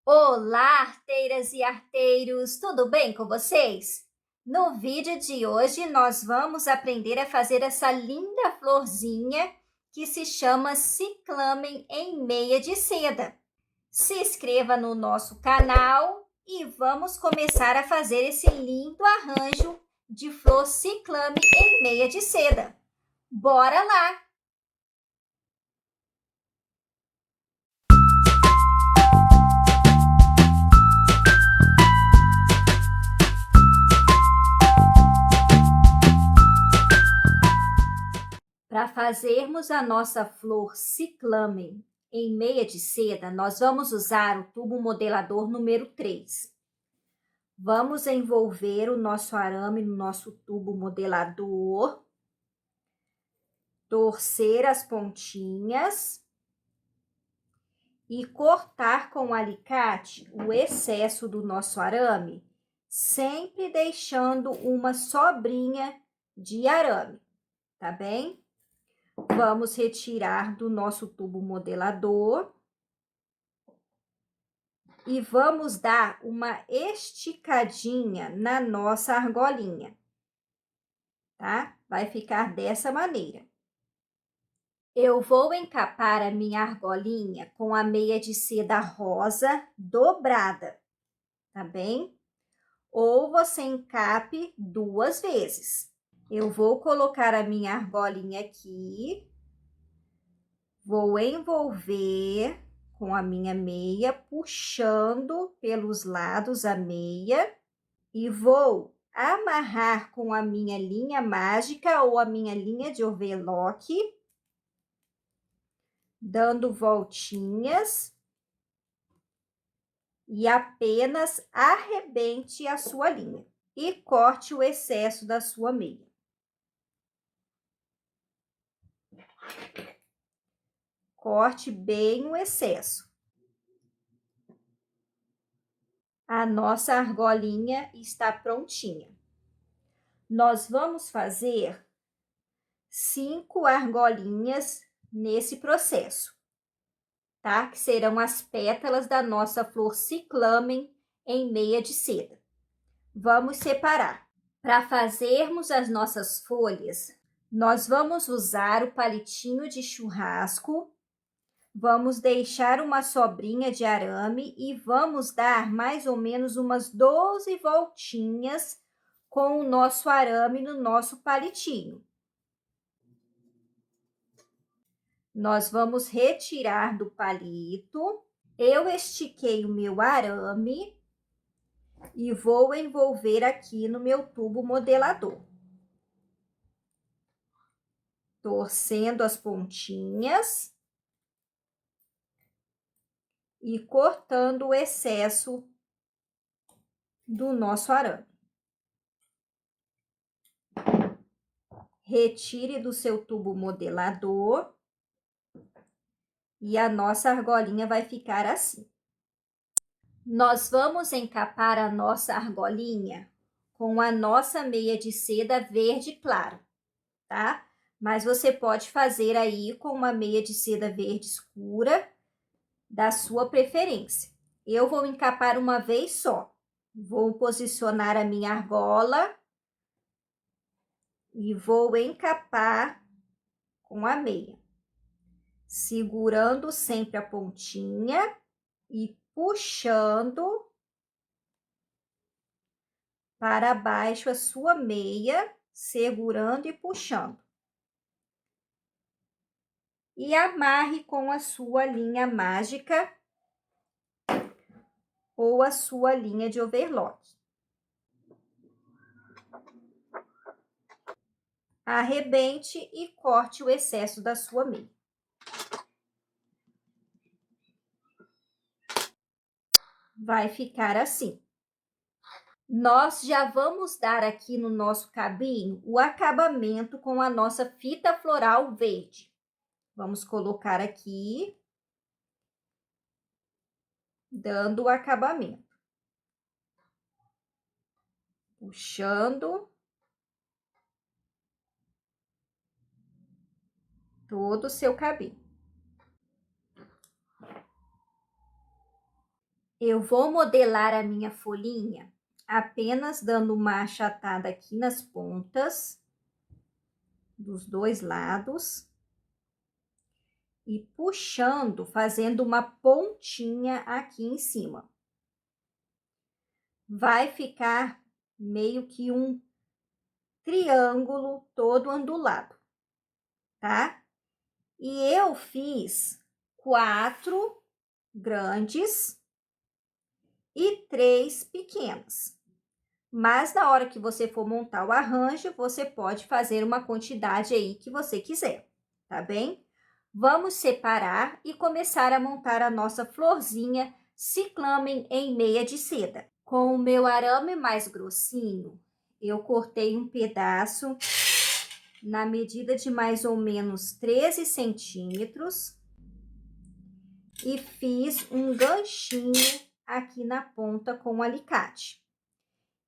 Olá, arteiras e arteiros, tudo bem com vocês? No vídeo de hoje, nós vamos aprender a fazer essa linda florzinha que se chama ciclamen em meia de seda. Se inscreva no nosso canal e vamos começar a fazer esse lindo arranjo de flor ciclame em meia de seda. Bora lá! Para fazermos a nossa flor ciclamen em meia de seda, nós vamos usar o tubo modelador número 3. Vamos envolver o nosso arame no nosso tubo modelador, torcer as pontinhas e cortar com o alicate o excesso do nosso arame, sempre deixando uma sobrinha de arame, tá bem? Vamos retirar do nosso tubo modelador e vamos dar uma esticadinha na nossa argolinha, tá? Vai ficar dessa maneira. Eu vou encapar a minha argolinha com a meia de seda rosa dobrada, tá bem? Ou você encape 2 vezes. Eu vou colocar a minha argolinha aqui, vou envolver com a minha meia, puxando pelos lados a meia e vou amarrar com a minha linha mágica ou a minha linha de overlock, dando voltinhas e apenas arrebente a sua linha e corte o excesso da sua meia. Corte bem o excesso. A nossa argolinha está prontinha. Nós vamos fazer 5 argolinhas nesse processo, tá? Que serão as pétalas da nossa flor ciclamen em meia de seda. Vamos separar. Para fazermos as nossas folhas, nós vamos usar o palitinho de churrasco, vamos deixar uma sobrinha de arame e vamos dar mais ou menos umas 12 voltinhas com o nosso arame no nosso palitinho. Nós vamos retirar do palito. Eu estiquei o meu arame e vou envolver aqui no meu tubo modelador. Torcendo as pontinhas e cortando o excesso do nosso arame. Retire do seu tubo modelador e a nossa argolinha vai ficar assim. Nós vamos encapar a nossa argolinha com a nossa meia de seda verde claro, tá? Mas você pode fazer aí com uma meia de seda verde escura da sua preferência. Eu vou encapar uma vez só. Vou posicionar a minha argola e vou encapar com a meia, segurando sempre a pontinha e puxando para baixo a sua meia, segurando e puxando. E amarre com a sua linha mágica ou a sua linha de overlock. Arrebente e corte o excesso da sua meia. Vai ficar assim. Nós já vamos dar aqui no nosso cabinho o acabamento com a nossa fita floral verde. Vamos colocar aqui, dando o acabamento. Puxando todo o seu cabinho. Eu vou modelar a minha folhinha apenas dando uma achatada aqui nas pontas dos dois lados e puxando, fazendo uma pontinha aqui em cima. Vai ficar meio que um triângulo todo ondulado, tá? E eu fiz 4 grandes e 3 pequenas. Mas na hora que você for montar o arranjo, você pode fazer uma quantidade aí que você quiser, tá bem? Vamos separar e começar a montar a nossa florzinha ciclamen em meia de seda. Com o meu arame mais grossinho, eu cortei um pedaço na medida de mais ou menos 13 centímetros e fiz um ganchinho aqui na ponta com o alicate.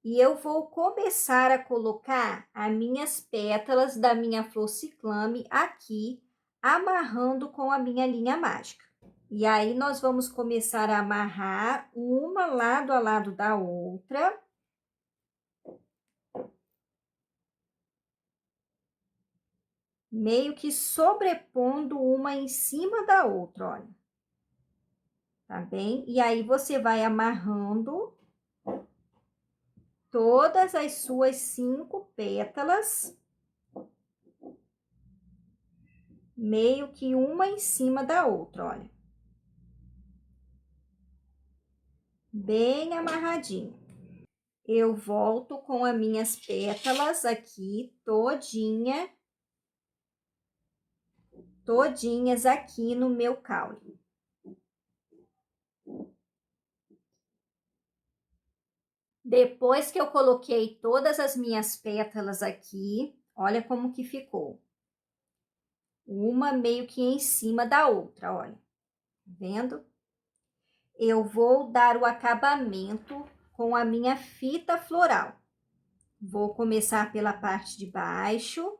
E eu vou começar a colocar as minhas pétalas da minha flor ciclame aqui, amarrando com a minha linha mágica. E aí, nós vamos começar a amarrar uma lado a lado da outra. Meio que sobrepondo uma em cima da outra, olha. Tá bem? E aí, você vai amarrando todas as suas 5 pétalas, meio que uma em cima da outra, olha. Bem amarradinho. Eu volto com as minhas pétalas aqui, todinhas aqui no meu caule. Depois que eu coloquei todas as minhas pétalas aqui, olha como que ficou. Uma meio que em cima da outra, olha. Tá vendo? Eu vou dar o acabamento com a minha fita floral. Vou começar pela parte de baixo,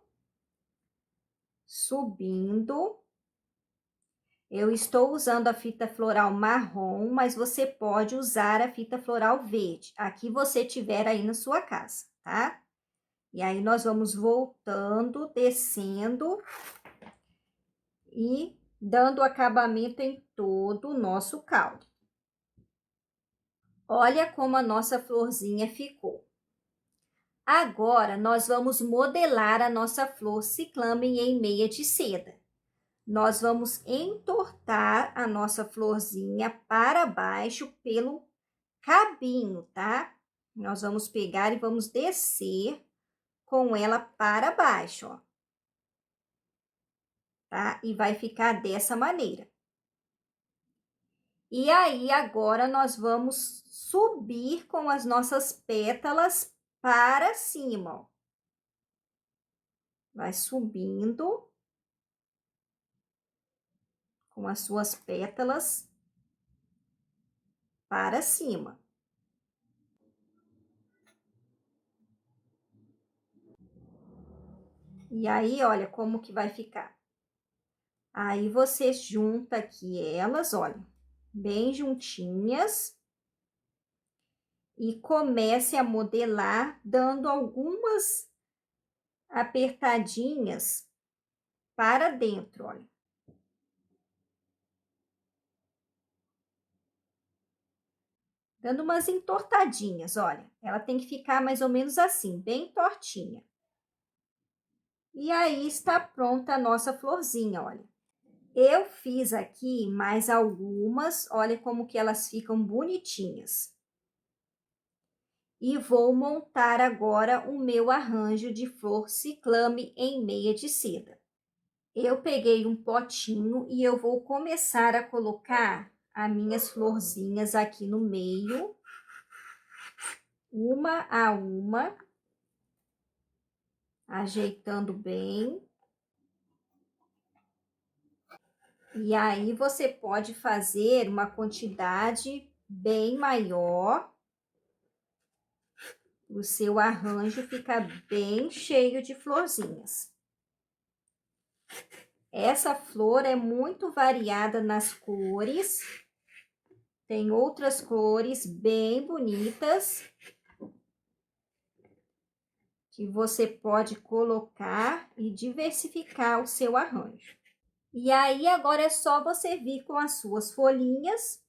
subindo. Eu estou usando a fita floral marrom, mas você pode usar a fita floral verde, a que você tiver aí na sua casa, tá? E aí, nós vamos voltando, descendo e dando acabamento em todo o nosso caule. Olha como a nossa florzinha ficou. Agora, nós vamos modelar a nossa flor ciclamen em meia de seda. Nós vamos entortar a nossa florzinha para baixo pelo cabinho, tá? Nós vamos pegar e vamos descer com ela para baixo, ó. Tá? E vai ficar dessa maneira. E aí, agora, nós vamos subir com as nossas pétalas para cima, ó. Vai subindo com as suas pétalas para cima. E aí, olha como que vai ficar. Aí, você junta aqui elas, olha, bem juntinhas. E comece a modelar, dando algumas apertadinhas para dentro, olha. Dando umas entortadinhas, olha. Ela tem que ficar mais ou menos assim, bem tortinha. E aí, está pronta a nossa florzinha, olha. Eu fiz aqui mais algumas, olha como que elas ficam bonitinhas. E vou montar agora o meu arranjo de flor ciclame em meia de seda. Eu peguei um potinho e eu vou começar a colocar as minhas florzinhas aqui no meio, uma a uma, ajeitando bem. E aí, você pode fazer uma quantidade bem maior, o seu arranjo fica bem cheio de florzinhas. Essa flor é muito variada nas cores Tem outras cores bem bonitas que você pode colocar e diversificar o seu arranjo. E aí, agora é só você vir com as suas folhinhas.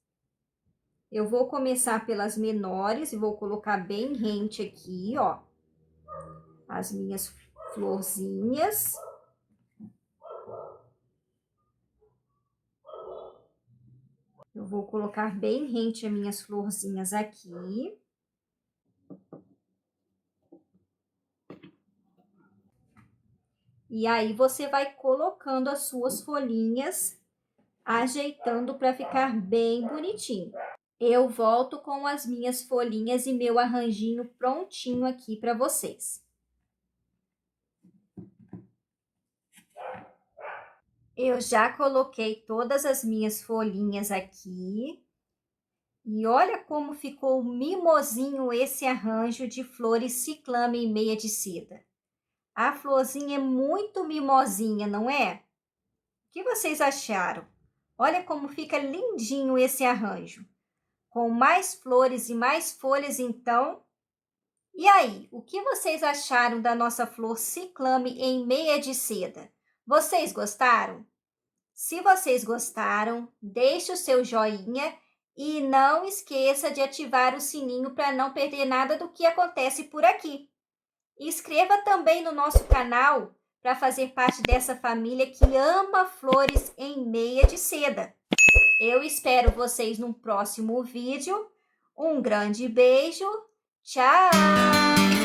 Eu vou começar pelas menores e vou colocar bem rente aqui, ó, as minhas florzinhas. Eu vou colocar bem rente as minhas florzinhas aqui. E aí, você vai colocando as suas folhinhas, ajeitando para ficar bem bonitinho. Eu volto com as minhas folhinhas e meu arranjinho prontinho aqui para vocês. Eu já coloquei todas as minhas folhinhas aqui. E olha como ficou mimosinho esse arranjo de flores ciclame em meia de seda. A florzinha é muito mimosinha, não é? O que vocês acharam? Olha como fica lindinho esse arranjo. Com mais flores e mais folhas, então. E aí, o que vocês acharam da nossa flor ciclame em meia de seda? Vocês gostaram? Se vocês gostaram, deixe o seu joinha e não esqueça de ativar o sininho para não perder nada do que acontece por aqui. Inscreva também no nosso canal para fazer parte dessa família que ama flores em meia de seda. Eu espero vocês no próximo vídeo. Um grande beijo. Tchau!